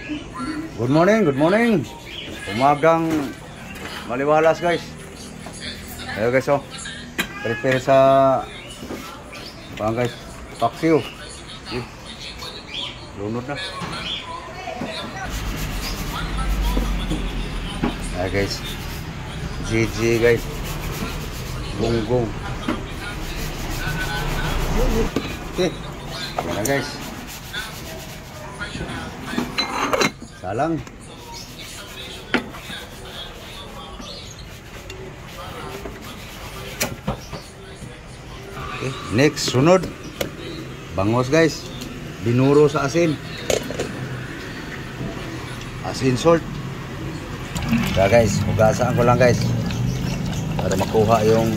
Good morning, good morning. Umagang maliwalas guys. Ayo guys oh. Prepare sa guys, paksiw. Lunod na. Ayo guys. GG guys. Gunggong. Okay. Ayan na guys. Salang. Okay. Next, sunod. Bangos guys. Binuro sa asin. Asin salt. Kaya guys, hugasan ko lang guys. Para makuha yung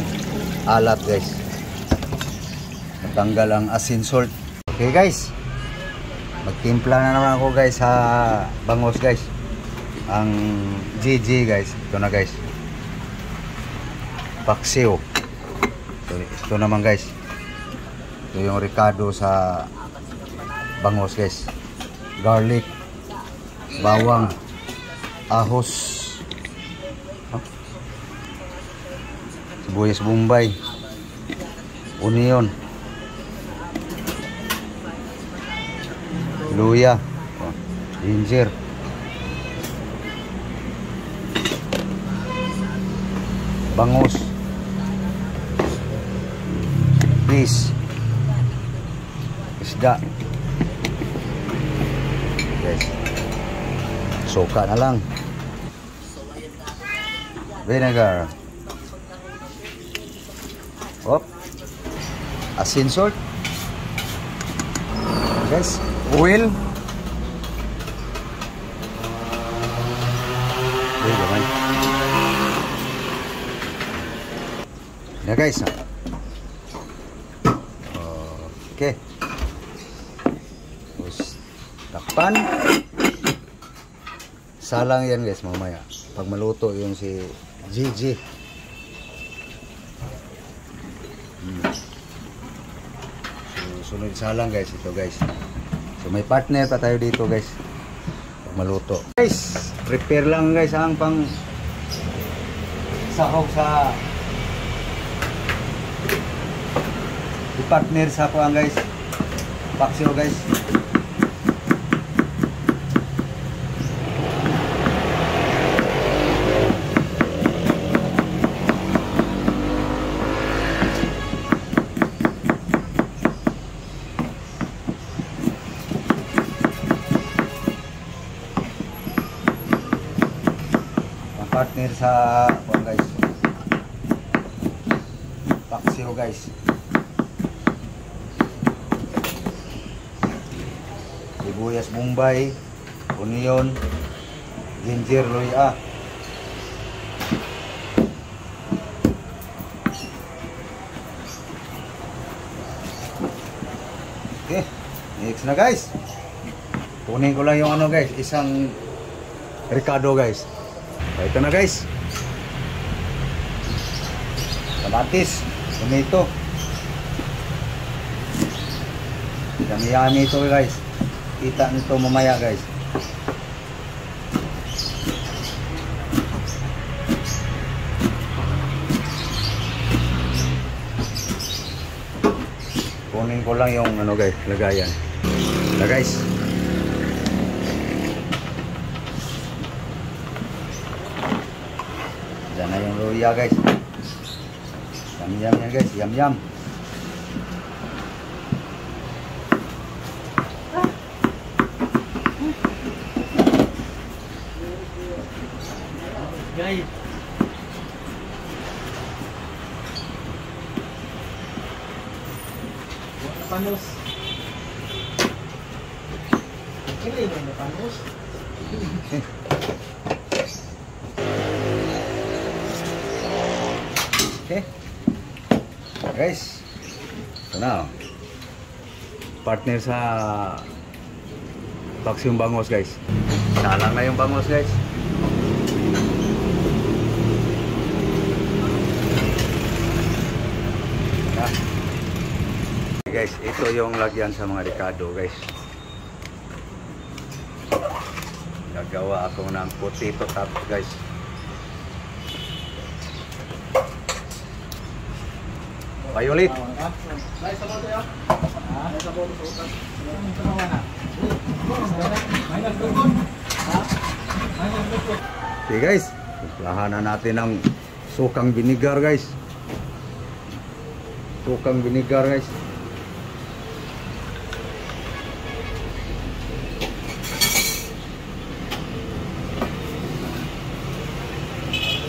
alat guys. Matanggal ang asin salt. Okay guys. Magtimpla na naman ako guys sa bangos guys. Ang GG guys. Ito na guys. Paksiw. Ito naman guys. Ito yung ricado sa bangos guys. Garlic, bawang, ahos, sibuyas bombay, onion, luya, ginger, bangus, fish, isda. Guys, suka na lang. Vinegar. Hop. Asin salt. Guys, oil. Ya guys. Okay. Terus takpan. Salang yan guys mamaya. Pag maluto yung si GG. So, sunod salang guys ito guys. So may partner pa tayo dito guys. Pag maluto. Guys, prepare lang guys ang pang sahog sa partner sa kuang guys. Paksiw guys. Ang partner sa kuang guys. Paksiw guys. Sibuyas bombay, onion, ginger, luya. Okay, next na guys. Kunin ko lang yung ano guys, isang ricado guys. So, ito na guys. Kamatis, tomato. Yummy ito guys. Kita nito mamaya guys. Kunin ko lang yung ano guys, lagayan. Na guys. Diyan na yung luya guys. Yum yum yan guys, yum yum. Guys, panos. Ini yang panos. Okay. Guys. So now, partner sa paksiw bangos guys. Salang na yung bangos guys. Guys, ito yung lagyan sa mga ricado guys. Gagawa ako ng potato top guys. Violet. Okay guys, timplahan na natin ng sukang vinegar guys. Sukang vinegar guys.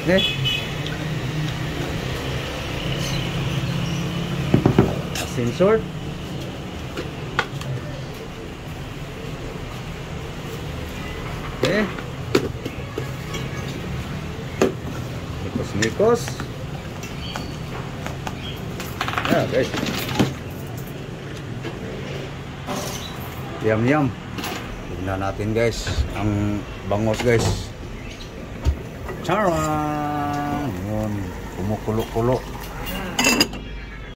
Okay. Asin salt. Okay. Mikos. Yeah, guys. Yum yum. Tignan natin guys ang bangos guys. Charang. Yun, kumukulo-kulo.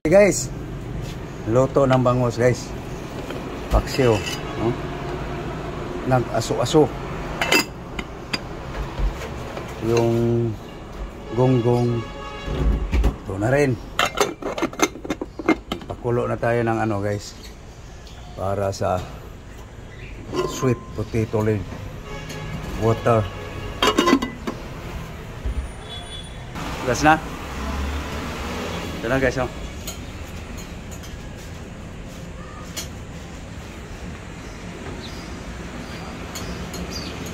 Okay guys. Luto ng bangos guys. Paksiw, no? Nag-aso-aso. Yung gonggong ito na rin. Pakulo na tayo ng ano guys para sa sweet potato leaf water. Gas na. Ito na guys, oh.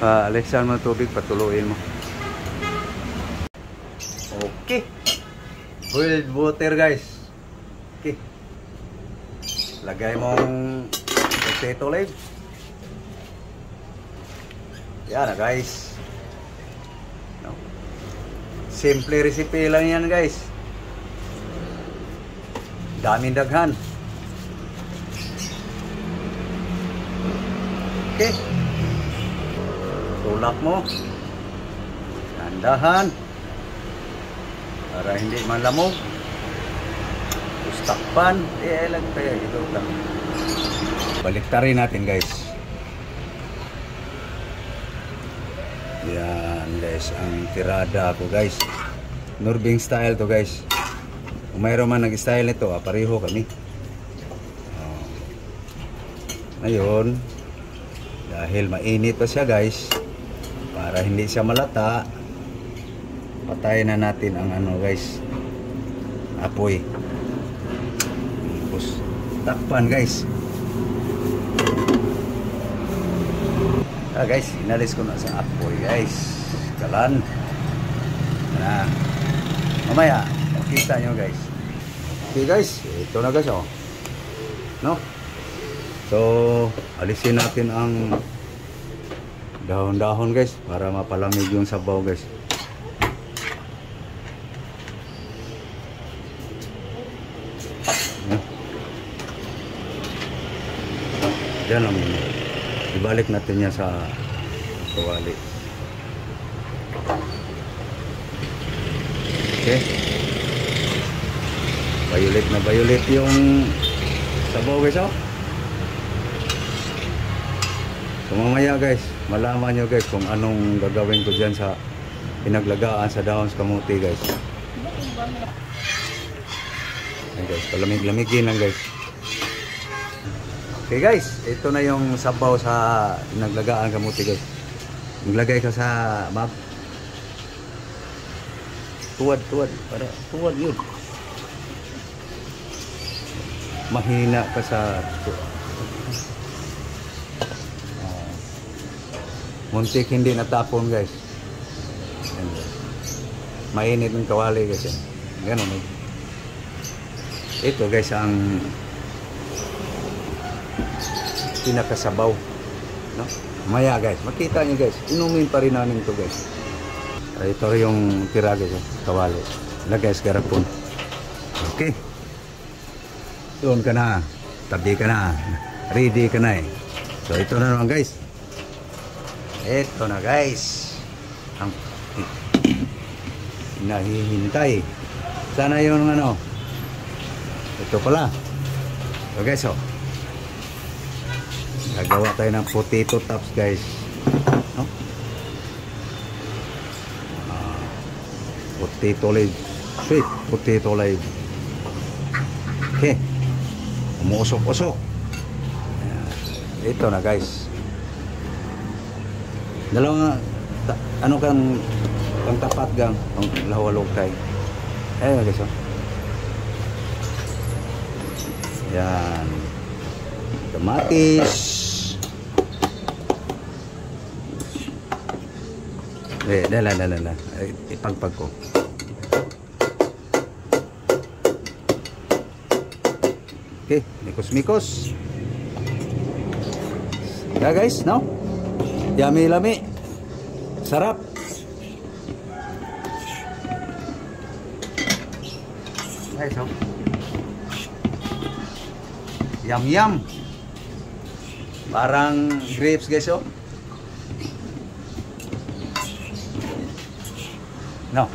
Alisan mo tubig, patuluin mo. Okay. Boiled water guys. Okay. Lagay mong potato leaf. Yan na guys. No. Simple recipe lang yan guys. Daming daghan. Okay. Tulak mo. Tandahan. Para hindi malamog. Ustakpan. Lang tayo. Ito lang. Baliktarin natin guys. Yan guys. Ang tirada ko guys. Nurbing style to guys. Kung mayroon man nag-style nito, pareho kami. Ngayon, dahil mainit pa siya guys, para hindi siya malata, patayin na natin ang ano guys, apoy. Tapos takpan guys. Guys, inalis ko na sa apoy guys. Kalan na mamaya makita nyo guys. Okay guys, ito na guys, oh. No? So alisin natin ang dahon-dahon guys para mapalamig yung sabaw guys. Yan lang muna. Ibalik natin yan sa tuwali. Okay. Violet na violet yung sabaw guys, oh. So mamaya guys, malaman nyo guys kung anong gagawin ko dyan sa pinaglagaan sa dahon sa kamuti guys. Ayan guys, palamig-lamigin lang guys. Okay guys, ito na yung sabaw sa pinaglagaan kamuti guys. Maglagay ka sa map. Tuwad, para tuwad yun. Mahina ka sa muntik hindi natapon guys. Mainit ng kawali guys. Ganun eh. Ito guys ang pinakasabaw, no? Maya guys, makita nyo guys, inumin pa rin namin to guys. Ito yung tira guys, kawali. Lagay sa garapon. Okay. Doon ka na, tabi ka na, ready ka na eh. So ito na naman guys. Ito na guys ang nahihintay. Sana yung ano, ito pala. So guys, oh, gagawa tayo ng potato tops guys, no? potato live. Sweet potato live. Okay. Umuusok-usok. Ito na guys. Dalawang ano kang tapat gang ang lahawalog kay. Guys. Oh. Yan. Kamatis. Dala. Ipagpag ko. Okay, mikos-mikos. Yeah guys, no? Yummy-lami. Sarap. Guys, oh. Yum-yum. Parang grapes guys, oh. No.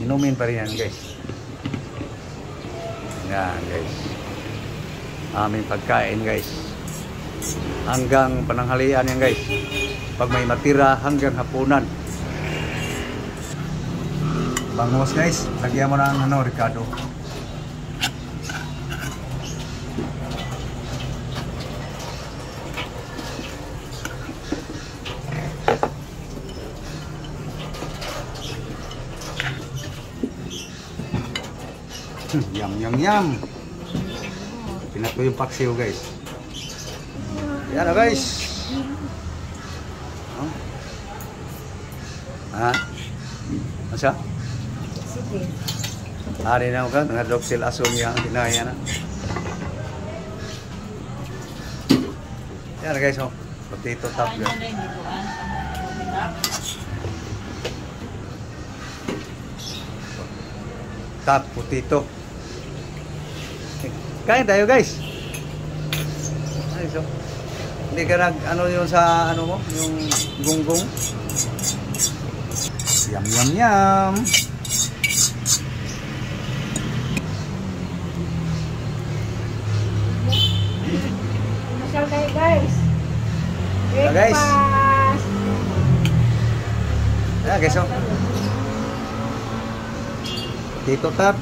Inumin pa rin yan guys. Yan guys. Aming pagkain guys. Hanggang pananghalian yan guys. Pag may matira hanggang hapunan. Bangos guys. Lagyan mo ng Ricardo. Yum. Pinato yung paksiw guys. Yan na guys. Oh. Ha? Masa? Sige. Hari na ka, nga doxil aso niya ang dinaya na. Yan na guys, oh. Potato top yan. Top potato. Kain tayo guys. Ay, so. Hindi ka nag ano yung sa ano mo, yung gunggong. Yum. Masyal tayo guys. Yeah, guys. Breakfast. Yeah guys, oh. Potato top.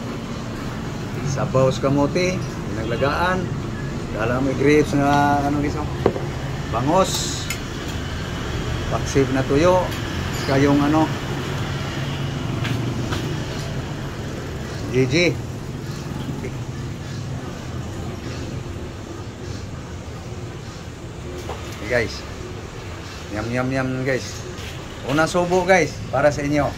Sabaw sa kamote, pinaglagaan. Kala may grapes na ano guys, oh. Bangos. Paksiw na tuyo. Kayong ano. GG. Okay. Okay guys. Yum guys. Unang subo guys para sa inyo.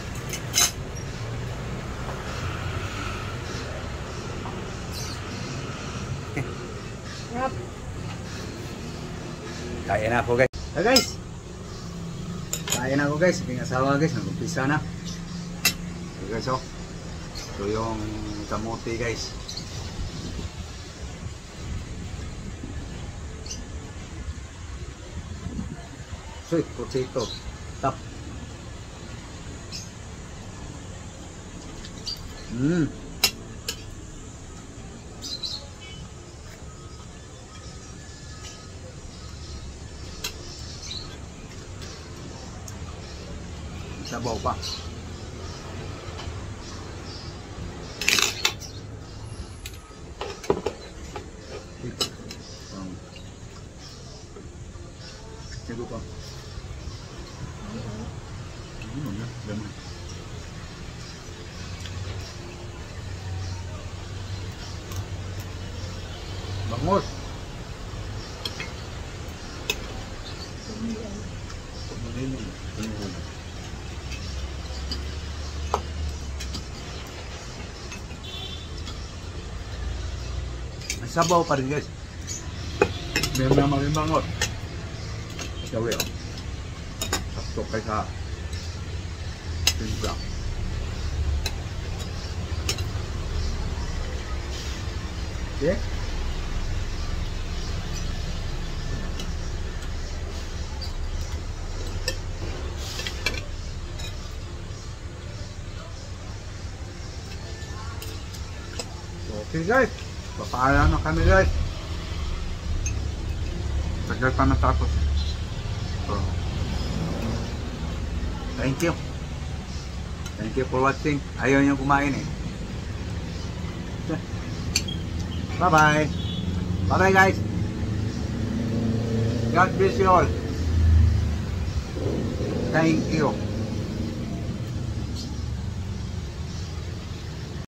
Yep. Kaya na ako guys. Guys. Kaya na ako guys. Aking asawa guys. Nag-umpisa na. Okay guys, oh. Ito yung kamote guys. Sweet potato. Top. Sabaw pa. Sigo pa. Bangos. Sabaw pa rin guys. Meron naman rin bangot. Sabi oh. Sakto kay sa timpla. Okay? Okay guys. Papaalam na kami guys. Tagal pa natapos. So, thank you. Thank you for watching. Ayaw nyo kumain eh. Bye-bye. Bye-bye guys. God bless you all. Thank you.